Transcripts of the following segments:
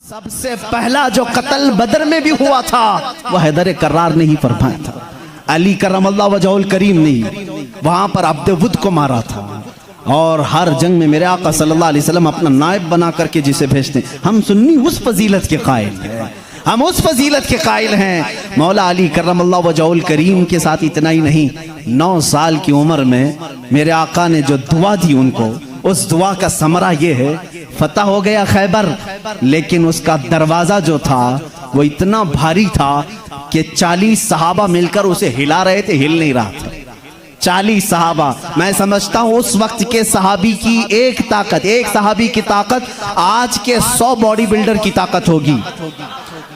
सबसे पहला जो कत्ल बदर में भी हुआ था वह हैदर कर्रार ने ही फरमाया था। अली करमल्लाहु वजहुल करीम ने वहां पर अब्दुवुद को मारा था। और हर जंग में मेरे आका सल्लल्लाहु अलैहि वसल्लम अपना नायब बना करके जिसे भेजते हैं। हम सुन्नी उस फजीलत के कायल हैं, हम उस फजीलत के कायल हैं। मौला अली करमल्लाहु वजहुल करीम के साथ इतना ही नहीं, 9 साल की उम्र में मेरे आका ने जो दुआ दी उनको, उस दुआ का समरा ये है, फतह हो गया खैबर, लेकिन उसका दरवाजा जो था वो इतना भारी था कि 40 सहाबा मिलकर उसे हिला रहे थे, हिल नहीं रहा था। 40 सहाबा, मैं समझता हूं उस वक्त के सहाबी की एक ताकत, एक सहाबी की ताकत आज के 100 बॉडी बिल्डर की ताकत होगी।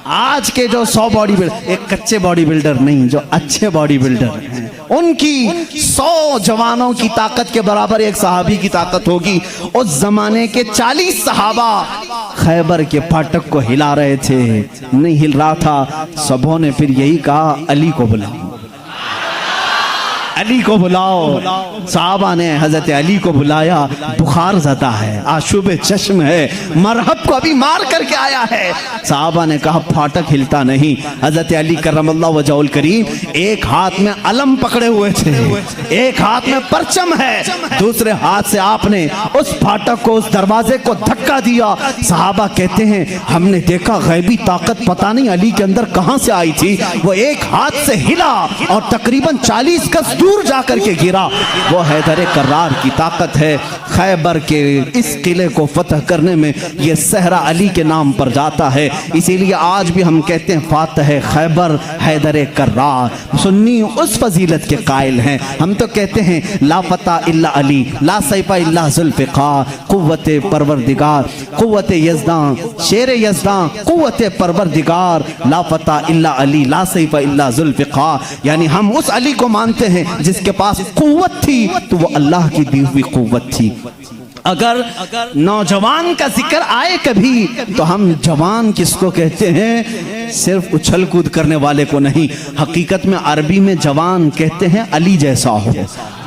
आज के जो 100 बॉडी बिल्डर, एक कच्चे बॉडी बिल्डर नहीं, जो अच्छे बॉडी बिल्डर हैं, उनकी 100 जवानों की ताकत के बराबर एक सहाबी की ताकत होगी। उस जमाने के 40 सहाबा खैबर के फाटक को हिला रहे थे, नहीं हिल रहा था। सबों ने फिर यही कहा, अली को बुलाओ, अली को बुलाओ। साहबा ने हजरत अली को बुलाया। बुखार ज़दा है, आशुब चश्म है, मरहब को अभी मार करके आया है। साहबा ने कहा फाटक हिलता नहीं। हजरत अली करमल्लाहु वजहुल करीम एक हाथ में अलम पकड़े हुए थे, एक हाथ में परचम है, दूसरे हाथ से आपने उस फाटक को, उस दरवाजे को धक्का दिया। साहबा कहते हैं हमने देखा गैबी ताकत पता नहीं अली के अंदर कहां से आई थी, वो एक हाथ से हिला और तकरीबन 40 गज दूर जाकर के गिरा। वो हैदर कर्रार की ताकत है। खैबर के इस किले को फतह करने में ये सहरा अली के नाम पर जाता है। इसीलिए आज भी हम कहते हैं फातह खैबर हैदर कर्रार। सुन्नी उस फजीलत के कायल हैं। हम तो कहते हैं ला फतह इल्ला अली, ला सैफा इल्ला जुल्फ़िकार, कुव्वते परवरदिगार, कुव्वते यज़दां, शेर यज़दां, कुव्वते परवरदिगार, ला फतह इल्ला अली, ला सैफा इल्ला जुल्फ़िकार। यानी हम उस अली को मानते हैं जिसके पास कुव्वत थी तो वो अल्लाह की दी हुई कुव्वत थी। अगर नौजवान का जिक्र आए कभी तो हम जवान किसको कहते हैं? सिर्फ उछल कूद करने वाले को नहीं। हकीकत में अरबी में जवान कहते हैं अली जैसा हो।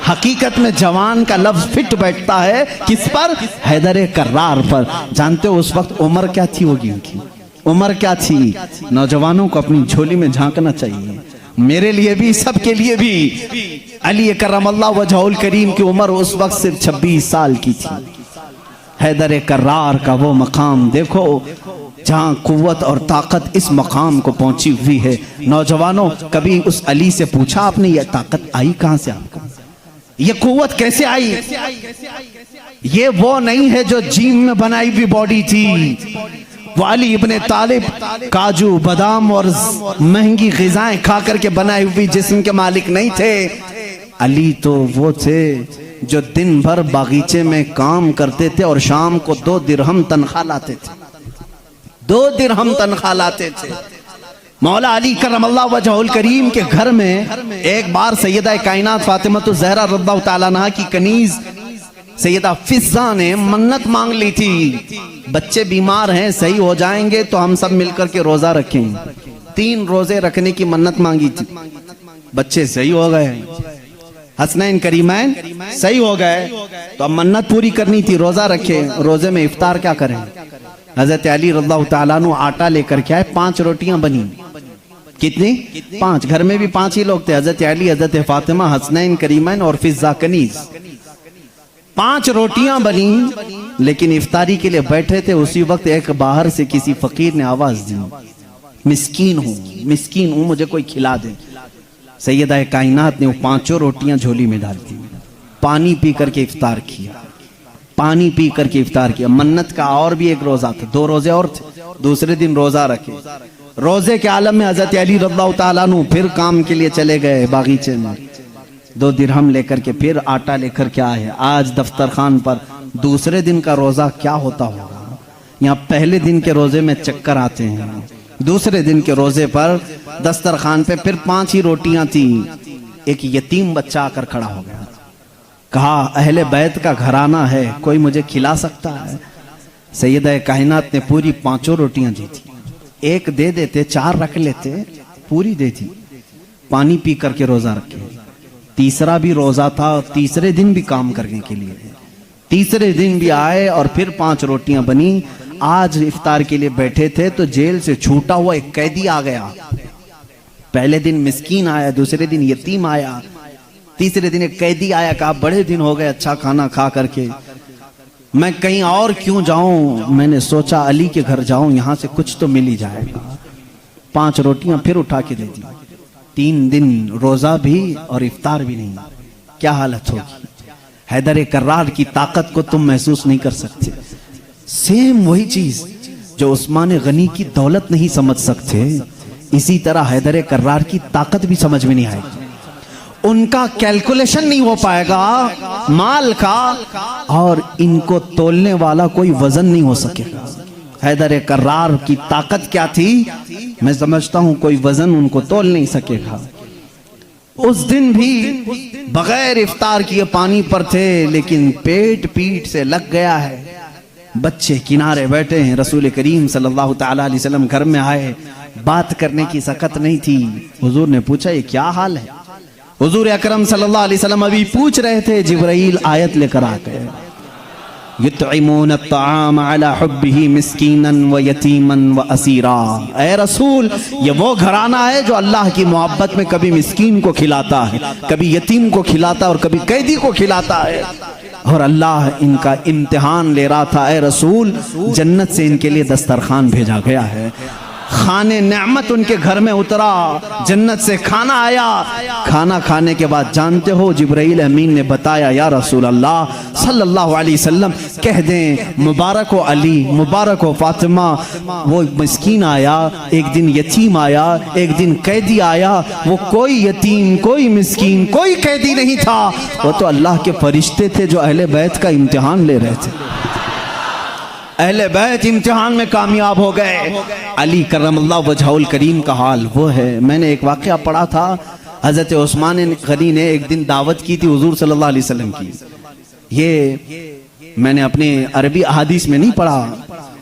हकीकत में जवान का लफ्ज फिट बैठता है किस पर? हैदर कर्रार पर। जानते हो उस वक्त उम्र क्या थी होगी उनकी? उम्र क्या थी? नौजवानों को अपनी झोली में झांकना चाहिए, मेरे लिए भी, सबके लिए भी। अली करमल्लाहु वजहुल करीम की उम्र उस वक्त सिर्फ 26 साल की थी। हैदर कर्रार का वो मकाम देखो जहां कुव्वत और ताकत इस मकाम को पहुंची हुई है। नौजवानों, कभी उस अली से पूछा आपने ये ताकत आई कहां से आपको? ये कुव्वत कैसे आई? ये वो नहीं है जो जिम में बनाई हुई बॉडी थी। वो अली इब्ने तालिब काजू बादाम और महंगी ग़िज़ाएं खा करके बनाई हुई जिस्म के मालिक नहीं थे। अली तो वो थे जो दिन भर बागीचे में काम करते थे और शाम को 2 दिरहम तनख्वाह लाते थे, 2 दिरहम तनख्वाह लाते थे। मौला अली करमल्लाहु वजहुल करीम के घर में एक बार सैयदा कायनात फातिमतुज़ ज़हरा रज़ियल्लाहु तआला अन्हा की कनीज सैयदा फिज़्ज़ा ने मन्नत मांग ली थी, बच्चे बीमार हैं, सही हो जाएंगे तो हम सब मिलकर के रोजा रखेंगे। 3 रोजे रखने की मन्नत मांगी थी, बच्चे सही हो गए, हसनैन करीमैन सही हो गए, तो अब मन्नत पूरी करनी थी, रोजा रखे। रोजे में इफ्तार क्या करें? हजरत अली रज़ियल्लाहु तआला अन्हु आटा लेकर के आए, 5 रोटियां बनी। कितनी? 5। घर में भी 5 ही लोग थे, हजरत अली, हजरत फातिमा, हसनैन करीमैन और फिज़्ज़ा कनीज। 5 रोटियां बनी, लेकिन इफ्तारी के लिए बैठे थे। उसी वक्त एक बाहर से किसी फकीर ने आवाज दी, मिस्कीन हूं, मुझे कोई खिला दे। सैयदा कायनात ने वो 5 रोटियां झोली में डाल दी, पानी पी करके इफ्तार किया, पानी पी करके इफ्तार किया। मन्नत का और भी एक रोजा था, 2 रोजे और थे, दूसरे दिन रोजा रखे। रोजे के आलम में हजरत अली रज़ियल्लाहु तआला अन्हु फिर काम के लिए चले गए बागीचे में, 2 दिरहम लेकर के फिर आटा लेकर के आए। आज दफ्तर खान पर दूसरे दिन का रोजा क्या होता होगा? यहाँ पहले दिन के रोजे में चक्कर आते हैं, दूसरे दिन के रोजे पर दस्तरखान पे फिर 5 ही रोटियां थी। एक यतीम बच्चा आकर खड़ा हो गया, कहा अहले बैत का घराना है, कोई मुझे खिला सकता है? सैयदा कायनात ने पूरी 5 रोटियां दी थी, एक दे देते, 4 रख लेते, पूरी दे दी। पानी पी करके रोजा रखे। तीसरा भी रोजा था, तीसरे दिन भी काम करने के लिए, तीसरे दिन भी आए और फिर 5 रोटियां बनी। आज इफ्तार के लिए बैठे थे तो जेल से छूटा हुआ एक कैदी आ गया। पहले दिन मिस्कीन आया, दूसरे दिन यतीम आया, तीसरे दिन एक कैदी आया। कहा बड़े दिन हो गए अच्छा खाना खा करके, मैं कहीं और क्यों जाऊं, मैंने सोचा अली के घर जाऊं, यहां से कुछ तो मिल ही जाएगा। 5 रोटियां फिर उठा के दे दी। 3 दिन रोजा भी और इफ्तार भी नहीं। क्या हालत होगी। हैदर कर्रार की ताकत को तुम महसूस नहीं कर सकते। सेम वही चीज जो उस्मान गनी की दौलत नहीं समझ सकते, इसी तरह हैदर कर्रार की ताकत भी समझ में नहीं आएगी। उनका कैलकुलेशन नहीं हो पाएगा माल का, और इनको तोलने वाला कोई वजन नहीं हो सकेगा। हैदर कर्रार की ताकत क्या थी, मैं समझता हूं कोई वजन उनको तोल नहीं सकेगा। उस दिन भी बगैर इफ्तार किए पानी पर थे, लेकिन पेट पीठ से लग गया है। बच्चे किनारे बैठे हैं। रसूल करीम सल्लल्लाहु ताला अलैहि वसल्लम घर में आए, बात करने की सकत नहीं थी। हुजूर ने पूछा ये क्या हाल है। हुजूर अकरम सल्लल्लाहु अलैहि वसल्लम अभी पूछ रहे थे, जिब्राइल आयत लेकर आ गए। युतइमून अत्ताम अला हुब्बिही मिस्कीनन व यतीमन व असीरा। ऐ रसूल, ये वो घराना है जो अल्लाह की मोहब्बत में कभी मिस्कीन को खिलाता है, कभी यतीम को खिलाता है और कभी कैदी को खिलाता है। और अल्लाह इनका इम्तिहान ले रहा था। ऐ रसूल, जन्नत से इनके लिए दस्तरखान भेजा गया है, खाने नेमत उनके घर में उतरा, जन्नत से खाना आया। खाना खाने के बाद जानते हो जिब्राइल अमीन ने बताया, या रसूल अल्लाह सल्लल्लाहु अलैहि वसल्लम कह दें मुबारक हो अली, मुबारक हो फातिमा। वो मिस्कीन आया, एक दिन यतीम आया, एक दिन कैदी आया। वो कोई यतीम, कोई मिस्कीन, कोई कैदी नहीं था, वो तो अल्लाह के फरिश्ते थे जो अहले बैत का इम्तिहान ले रहे थे। अहले बैत इम्तिहान में कामयाब हो गए। अली करमल्लाहु वजहुल करीम का हाल वो है। मैंने एक वाक़या पढ़ा था, हज़रत उस्मान गनी ने एक दिन दावत की थी हुजूर सल्लल्लाहु अलैहि वसल्लम की। ये मैंने अपने अरबी अहादीस में नहीं पढ़ा,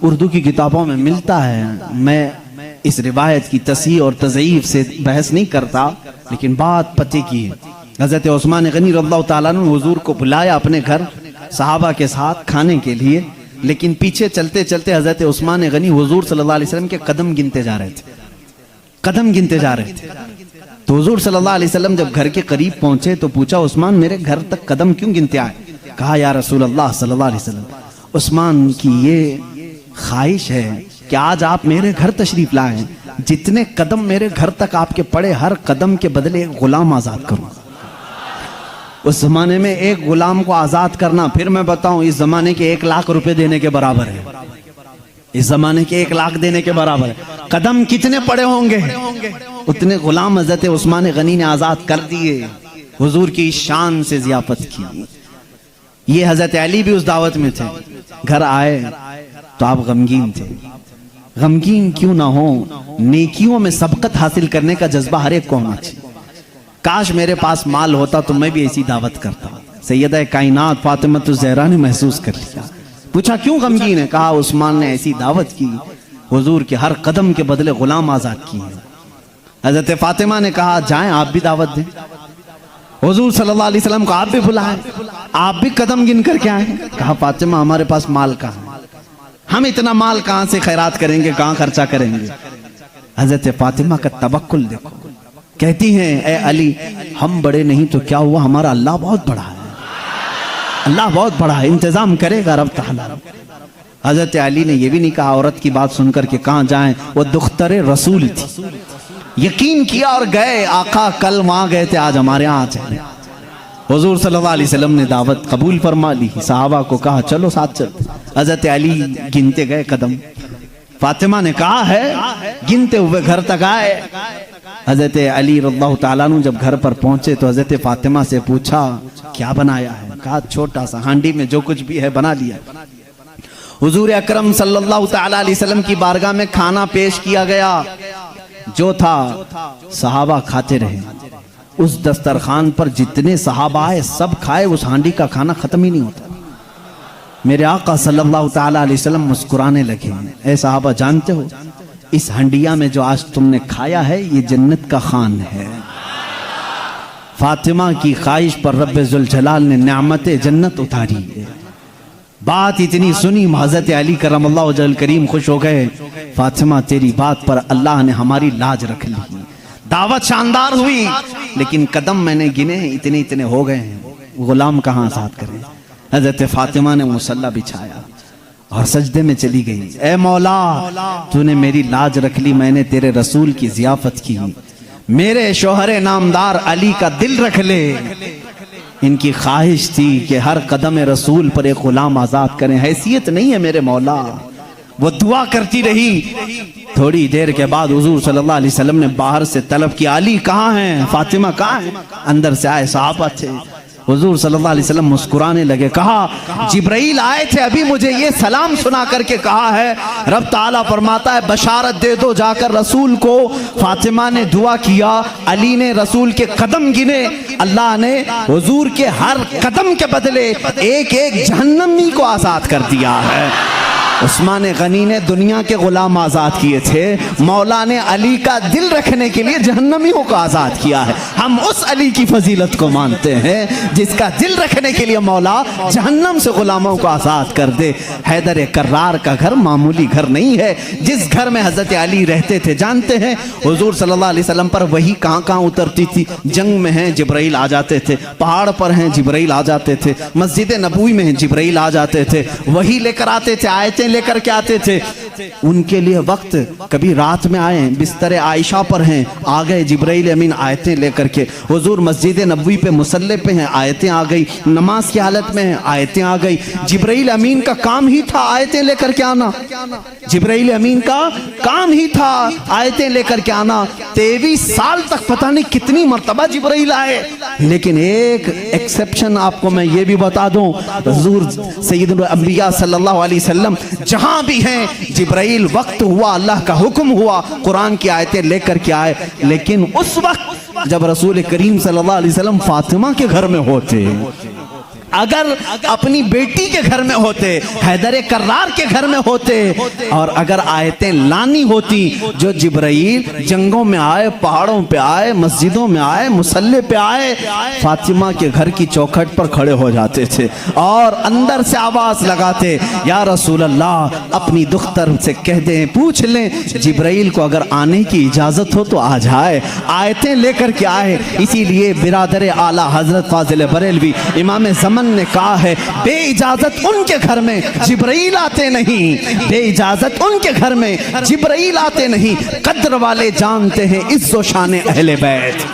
उर्दू की किताबों में मिलता है। मैं इस रिवायत की तस्हीह और तज़ईफ से बहस नहीं करता, लेकिन बात पते की है। हज़रत उस्मान गनी रज़ियल्लाहु ताला अन्हु हुजूर को बुलाया अपने घर सहाबा के साथ खाने के लिए, लेकिन पीछे चलते चलते हजरत उस्मान गनी हुजूर सल्लल्लाहु अलैहि वसल्लम के कदम गिनते जा रहे थे, कदम गिनते जा रहे थे। तो हुजूर सल्लल्लाहु अलैहि वसल्लम जब घर के करीब पहुंचे तो पूछा, उस्मान मेरे घर तक कदम क्यों गिनते आए। कहा, या रसूल अल्लाह सल्लल्लाहु अलैहि वसल्लम, उस्मान की ये ख्वाहिश है कि आज आप मेरे घर तशरीफ लाएं, जितने कदम मेरे घर तक आपके पड़े, हर कदम के बदले एक गुलाम आजाद करूं। उस जमाने में एक गुलाम को आजाद करना, फिर मैं बताऊं, इस जमाने के 1 लाख रुपए देने के बराबर है। इस जमाने के 1 लाख देने के बराबर है। कदम कितने पड़े होंगे, उतने गुलाम हजरत उस्मान गनी ने आजाद कर दिए। हुजूर की शान से जियाफत की। ये हजरत अली भी उस दावत में थे। घर आए तो आप गमगीन थे। गमगीन क्यों ना हो, नेकियों में सबकत हासिल करने का जज्बा हर एक को होना चाहिए। काश मेरे पास माल होता तो मैं भी ऐसी दावत करता। सैयदा कायनात फातिमा ज़हरा ने महसूस कर लिया। पूछा क्यों गमगीन है। कहा, उस्मान ने ऐसी दावत की, हुजूर के हर कदम के बदले गुलाम आजाद किए। हजरत फातिमा ने कहा, जाएं आप भी दावत दें, हुजूर सल्लल्लाहु अलैहि वसल्लम को आप भी बुलाएं, आप भी कदम गिन करके आए। कहा, फातिमा हमारे पास माल कहाँ है, हम इतना माल कहाँ से खैरात करेंगे, कहाँ खर्चा करेंगे। हजरत फातिमा का तवक्कुल देखो। कहती हैं, ए अली, हम बड़े नहीं तो क्या हुआ, हमारा अल्लाह बहुत बड़ा है, अल्लाह बहुत बड़ा है, इंतजाम करेगा रब ताला। हजरत अली ने यह भी नहीं कहा औरत की बात सुनकर के कहाँ जाएं, वो दुख्तरे रसूल थी, यकीन किया और गए। आका कल वहां गए थे, आज हमारे यहाँ जाए। हुजूर सल्लल्लाहु अलैहि वसल्लम ने दावत कबूल फरमा ली। सहाबा को कहा चलो साथ चलते। हजरत अली गिनते गए कदम। फातिमा ने कहा है, गिनते हुए घर तक आए। हजरत अली रज़ियल्लाहु ताला अन्हु जब घर पर पहुंचे तो हजरत फातिमा से पूछा, क्या बनाया है। कहा, छोटा सा हांडी में जो कुछ भी है बना लिया। हुजूर अकरम सल्लल्लाहु ताला अलैहि वसल्लम की बारगाह में खाना पेश किया गया। जो था सहाबा खाते रहे। उस दस्तरखान पर जितने सहाबा आए सब खाए, उस हांडी का खाना खत्म ही नहीं होता। मेरे आका सल्लल्लाहु ताला अलैहि वसल्लम मुस्कुराने लगे। ऐ सहाबा, जानते हो इस हंडिया में जो आज तुमने खाया है ये जन्नत का खान है। फातिमा की ख्वाहिश पर रब्बे जुल जलाल ने नेमत जन्नत उतारी है। बात इतनी सुनी हजरत अली करमल्लाहु वजहल करीम खुश हो गए। फातिमा तेरी बात पर अल्लाह ने हमारी लाज रख ली, दावत शानदार हुई, लेकिन कदम मैंने गिने इतने इतने हो गए हैं, गुलाम कहाँ आजाद करें। हजरत फातिमा ने मुसल्ला बिछाया और सजदे में चली गई। ए मौला तूने मेरी लाज रख ली, मैंने तेरे रसूल की जियाफत की, मेरे शोहरे नामदार अली का दिल रख ले। इनकी ख्वाहिश थी कि हर कदम रसूल पर एक गुलाम आजाद करें, हैसियत नहीं है मेरे मौला। वो दुआ करती रही। थोड़ी देर के बाद हुजूर सल्लल्लाहु अलैहि वसल्लम ने बाहर से तलब किया, अली कहाँ हैं, फातिमा कहाँ हैं। अंदर से आए सहाबा थे। हुजूर सल्लल्लाहु अलैहि वसल्लम मुस्कुराने लगे, कहा जिब्राइल आए थे, अभी मुझे ये सलाम सुना करके कहा है, रब ताला फरमाता है बशारत दे दो जाकर रसूल को। फातिमा ने दुआ किया, अली ने रसूल के कदम गिने, अल्लाह ने हुजूर के हर कदम के बदले एक एक जहन्नमी को आजाद कर दिया है। उस्मान गनी ने दुनिया के गुलाम आज़ाद किए थे, मौला ने अली का दिल रखने के लिए जहन्नमियों को आज़ाद किया है। हम उस अली की फजीलत को मानते हैं जिसका दिल रखने के लिए मौला जहन्नम से गुलामों को आज़ाद कर दे। हैदर कर्रार का घर मामूली घर नहीं है। जिस घर में हज़रत अली रहते थे जानते हैं हुजूर सल्लल्लाहु अलैहि वसल्लम पर वही कहाँ कहाँ उतरती थी। जंग में हैं जिब्राइल आ जाते थे, पहाड़ पर हैं जिब्राइल आ जाते थे, मस्जिद नबवी में हैं जिब्राइल आ जाते थे, वही लेकर आते थे, आयतें लेकर के आते थे। उनके लिए वक्त, कभी रात में आए बिस्तर आयशा पर हैं, आ गए जिब्राइल अमीन आयतें लेकर के। हुजूर मस्जिद नबवी पे मुसल्ले पे हैं, आयतें आ गई। नमाज की हालत में हैं, आयतें आ गई। जिब्राइल अमीन का काम ही था आयतें लेकर के आना। जिब्राइल अमीन का काम ही था आयतें लेकर के आना। 23 साल तक पता नहीं कितनी मर्तबा जिब्राइल आए, लेकिन एक एक्सेप्शन आपको मैं ये भी बता दूं, हुजूर सैयदुल अंबिया सल्लल्लाहु अलैहि वसल्लम जहां भी हैं जिब्राइल वक्त हुआ, अल्लाह का हुक्म हुआ, कुरान की आयतें लेकर के आए। लेकिन उस वक्त जब रसूल करीम सल्लल्लाहु अलैहि वसल्लम फातिमा के घर में होते, अगर अपनी बेटी के घर में होते, हैदर कर्रार के घर में होते, और अगर आयतें लानी होती जो जिब्राइल जंगों में आए, पहाड़ों पे आए, मस्जिदों में आए, मुसल्ले पे आए, फातिमा के घर की चौखट पर खड़े हो जाते थे और अंदर से आवाज लगाते, या रसूल अल्लाह अपनी दुख्तर से कह दें, पूछ लें जिब्राइल को अगर आने की इजाजत हो तो आ जाए, आयतें लेकर के आए। इसीलिए बिरादर आला हजरत फाजिल बरेलवी इमाम ज़मान ने कहा है, बे इजाजत उनके घर में जिब्राइल आते नहीं, बे इजाजत उनके घर में जिब्राइल आते नहीं। कद्र वाले जानते हैं इज्जो शान अहले बैत।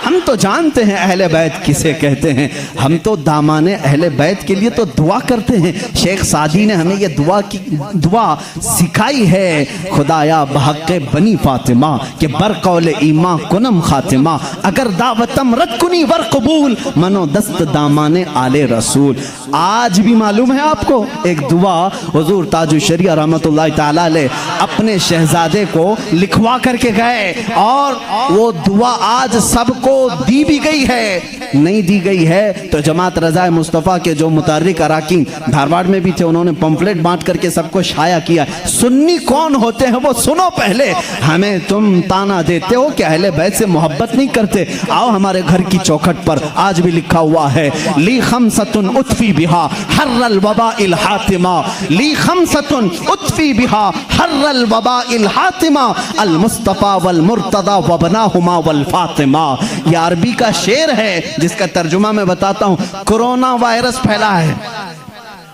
हम तो जानते हैं अहले बैत किसे कहते हैं, हम तो दामाने अहले बैत के लिए तो दुआ करते हैं। शेख सादी ने हमें ये दुआ सिखाई है, खुदाया बहक़ बनी फातिमा के बरकौल ईमा कुनम खातिमा, अगर दावतम रद कुनी वर कबूल मनो दस्त दामाने आले रसूल। आज भी मालूम है आपको एक दुआ हुजूर ताजुल शरिया रहमतुल्लाह ताला अलैह अपने शहजादे को लिखवा करके गए, और वो दुआ आज सबको दी भी गई है, नहीं दी गई है तो जमात रज़ाए मुस्तफ़ा के जो मुतारिक अराकीन धारवाड़ में भी थे, उन्होंने पंफलेट बांट करके सबको शाया किया। सुन्नी कौन होते हैं वो सुनो पहले, हमें तुम ताना देते हो कि अहले बैत से मोहब्बत नहीं करते। आओ हमारे घर की चौखट पर आज भी लिखा हुआ है, ली खमसतुन उतफी बिहा हर्रल वबाइल हातिमा, ली खमसतुन उतफी बिहा हर्रल वबाइल हातिमा, अल मुस्तफ़ा वल मुर्तदा वबनाहुमा वल फातिमा। ये अरबी का शेर है जिसका तर्जुमा मैं बताता हूं। कोरोना वायरस फैला है,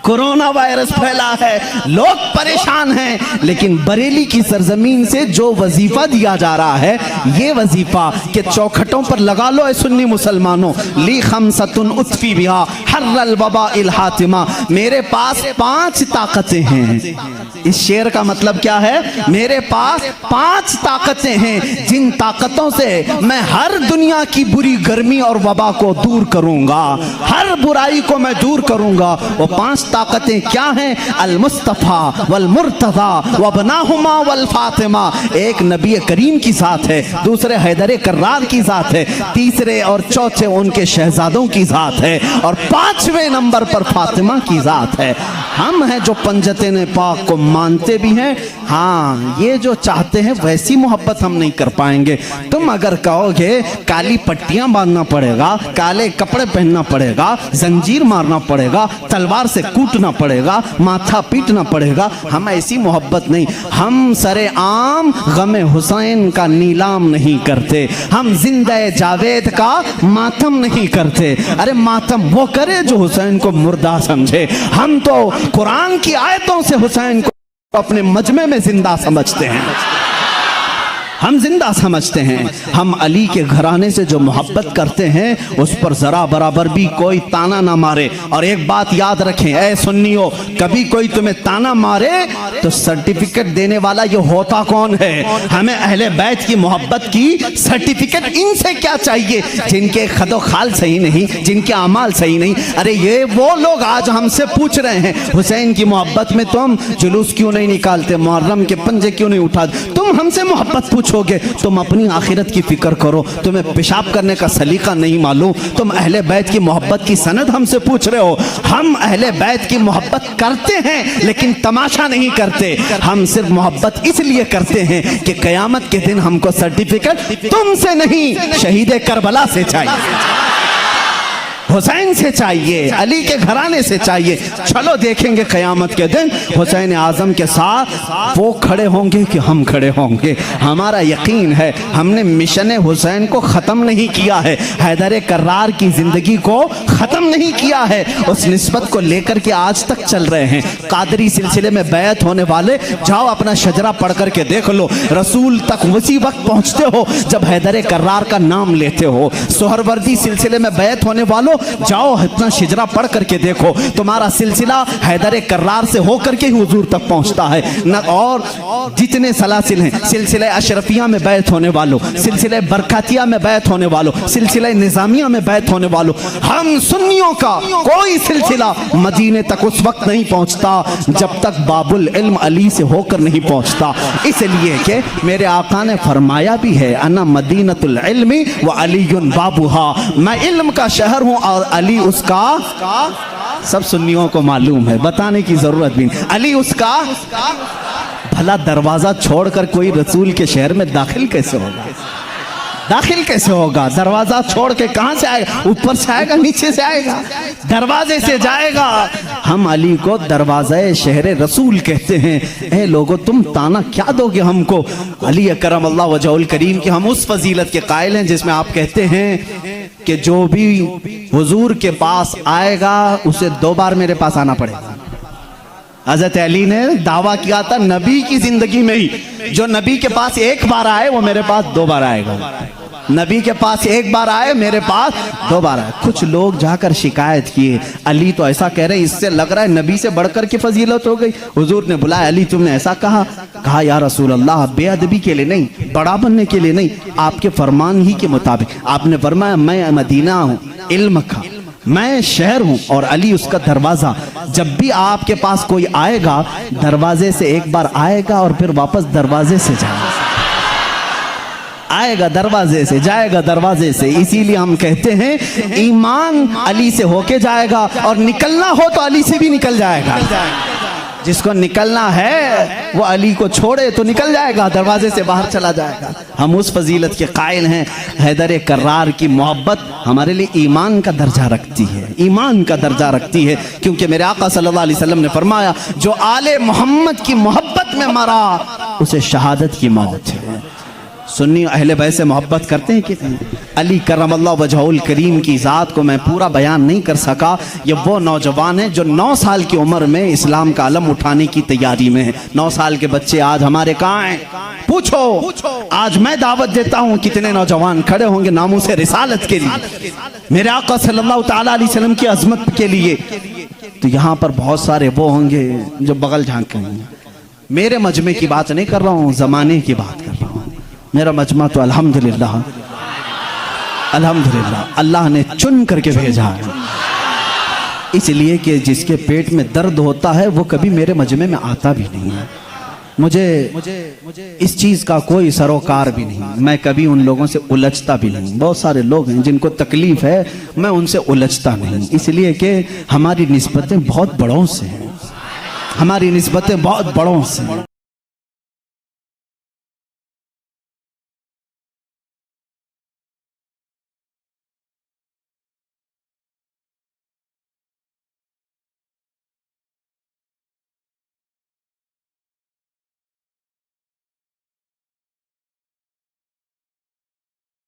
कोरोना वायरस फैला है, लोग परेशान हैं, लेकिन बरेली की सरजमीन से जो वजीफा दिया जा रहा है, ये वजीफा के चौखटों पर लगा लो ऐ सुन्नी मुसलमानों, ली खमसतुन उतफी बिहा हर्रल वबाइल हातिमा, मेरे पास 5 ताकतें हैं। इस शेर का मतलब क्या है, मेरे पास 5 ताकतें हैं जिन ताकतों से मैं हर दुनिया की बुरी गर्मी और वबा को दूर करूंगा, हर बुराई को मैं दूर करूंगा। वो 5 ताकतें क्या हैं, अल मुस्तफ़ा वल मुर्तज़ा वबनाहुमा वल फातिमा। एक नबी करीम की ज़ात है, दूसरे हैदर कर्रार की ज़ात है, तीसरे और चौथे उनके शहजादों की ज़ात है, और 5वें नंबर पर फातिमा की ज़ात है। हम हैं जो पंजतन पाक को मानते भी हैं, हाँ, ये जो चाहते हैं वैसी मोहब्बत हम नहीं कर पाएंगे। तुम अगर कहोगे काली पट्टियां बांधना पड़ेगा, काले कपड़े पहनना पड़ेगा, जंजीर मारना पड़ेगा, तलवार से कूटना पड़ेगा, माथा पीटना पड़ेगा, हम ऐसी मोहब्बत नहीं। हम सरे आम गमे हुसैन का नीलाम नहीं करते, हम जिंदे जावेद का मातम नहीं करते। अरे मातम वो करे जो हुसैन को मुर्दा समझे। हम तो कुरान की आयतों से हुसैन को अपने मजमे में जिंदा समझते हैं, हम जिंदा समझते हैं। हम अली के घराने से जो मोहब्बत करते हैं उस पर जरा बराबर भी कोई ताना ना मारे। और एक बात याद रखें ऐ सुन्नियों, कभी कोई तुम्हें ताना मारे तो सर्टिफिकेट देने वाला ये होता कौन है? हमें अहले बैत की मोहब्बत की सर्टिफिकेट इनसे क्या चाहिए जिनके खदो खाल सही नहीं, जिनके अमाल सही नहीं। अरे ये वो लोग आज हमसे पूछ रहे हैं हुसैन की मोहब्बत में तुम जुलूस क्यों नहीं निकालते, मुहर्रम के पंजे क्यों नहीं उठाते। तुम हमसे मोहब्बत पूछोगे, तुम अपनी आखिरत की फिक्र करो। तुम्हें पेशाब करने का सलीका नहीं मालूम, तुम अहले बैत की मोहब्बत की सनद हमसे पूछ रहे हो। हम अहले बैत की मोहब्बत करते हैं लेकिन तमाशा नहीं करते। हम सिर्फ मोहब्बत इसलिए करते हैं कि कयामत के दिन हमको सर्टिफिकेट तुमसे नहीं शहीद करबला से चाहिए, हुसैन से चाहिए, अली के घराने से चाहिए। चलो देखेंगे क़यामत के दिन हुसैन आज़म के साथ वो खड़े होंगे कि हम खड़े होंगे। हमारा यकीन है हमने मिशन हुसैन को ख़त्म नहीं किया है, हैदर कर्रार की ज़िंदगी को ख़त्म नहीं किया है, उस निस्बत को लेकर के आज तक चल रहे हैं। कादरी सिलसिले में बैत होने वाले जाओ अपना शजरा पढ़ करके देख लो, रसूल तक उसी वक्त पहुँचते हो जब हैदर कर्रार का नाम लेते हो। सोहरवर्दी सिलसिले में बैत होने वालों जाओ अपना शिजरा पढ़ करके देखो, तुम्हारा सिलसिला हैदर कर्रार से होकर के ही हुजूर तक पहुंचता है न। और जितने सलासिल हैं, सिलसिला अशरफिया में बैत होने वालों, सिलसिला बरकातिया में बैत होने वालों, सिलसिला निजामिया में बैत होने वालों, हम सुन्नियों का कोई सिलसिला मदीने तक उस वक्त नहीं पहुंचता जब तक बाबुल इल्म अली से होकर नहीं पहुंचता। इसलिए कि मेरे आका ने फरमाया भी है अना मदीनतुल इल्मी व अलीयुन बाबुहा, मैं इल्म का शहर हूं और अली उसका। सब सुन्नियों को मालूम है, बताने की जरूरत भी नहीं। अली उसका। भला दरवाजा छोड़कर कोई रसूल के शहर में दाखिल कैसे होगा? दाखिल कैसे होगा? दरवाजा छोड़ के कहां से आएगा? ऊपर से आएगा, नीचे से आएगा, दरवाजे से जाएगा। हम अली को दरवाज़े शहर रसूल कहते हैं। ए लोगों, तुम ताना क्या दोगे हमको? अली अकरम अल्लाह वजहुल करीम की हम उस फजीलत के कायल हैं जिसमें आप कहते हैं कि जो भी हुजूर के पास आएगा उसे 2 बार मेरे पास आना पड़ेगा। हज़रत अली ने दावा किया था नबी की जिंदगी में ही, जो नबी के पास 1 बार आए वो मेरे पास 2 बार आएगा। नबी के पास 1 बार आए, मेरे पास 2 बार आए। कुछ लोग जाकर शिकायत किए, अली तो ऐसा कह रहे हैं, इससे लग रहा है नबी से बढ़कर के फजीलत हो गई। हुजूर ने बुलाया, अली तुमने ऐसा कहा? कहा या रसूल अल्लाह, बेअदबी के लिए नहीं, बड़ा बनने के लिए नहीं, आपके फरमान ही के मुताबिक। आपने फरमाया मैं मदीना हूँ इल्म का, मैं शहर हूँ और अली उसका दरवाजा। जब भी आपके पास कोई आएगा दरवाजे से 1 बार आएगा और फिर वापस दरवाजे से जाएगा, आएगा दरवाजे से, जाएगा दरवाजे से। इसीलिए हम कहते हैं ईमान अली से होके जाएगा और निकलना हो तो अली से भी निकल जाएगा। जिसको निकलना है वो अली को छोड़े तो निकल जाएगा, दरवाजे से बाहर चला जाएगा। हम उस फजीलत के कायल हैं। हैदर कर्रार की मोहब्बत हमारे लिए ईमान का दर्जा रखती है, ईमान का दर्जा रखती है, क्योंकि मेरे आका सल्लल्लाहु अलैहि वसल्लम ने फरमाया जो आले मोहम्मद की मोहब्बत में मरा उसे शहादत की मौत है। सुन्नी अहले बैत से मोहब्बत करते हैं कितने? अली करमल्लाह वजहुल करीम की ज़ात को मैं पूरा बयान नहीं कर सका। ये वो नौजवान है जो 9 साल की उम्र में इस्लाम का अलम उठाने की तैयारी में है। 9 साल के बच्चे आज हमारे कहाँ हैं? पूछो। आज मैं दावत देता हूँ, कितने नौजवान खड़े होंगे नामूस रिसालत के लिए, मेरे आका सल्लल्लाहु ताला अलैहि वसल्लम की अजमत के लिए। तो यहाँ पर बहुत सारे वो होंगे जो बगल झांक करेंगे। मेरे मजमे की बात नहीं कर रहा हूँ, ज़माने की बात कर रहा हूँ। मेरा मजमा तो अल्हम्दुलिल्लाह अल्लाह ने चुन करके भेजा है, इसलिए कि जिसके पेट में दर्द होता है वो कभी मेरे मजमे में आता भी नहीं है। मुझे इस चीज़ का कोई सरोकार भी नहीं, मैं कभी उन लोगों से उलझता भी नहीं। बहुत सारे लोग हैं जिनको तकलीफ है, मैं उनसे उलझता नहीं, इसलिए कि हमारी निस्बतें बहुत बड़ों से हैं, हमारी निस्बतें बहुत बड़ों से हैं।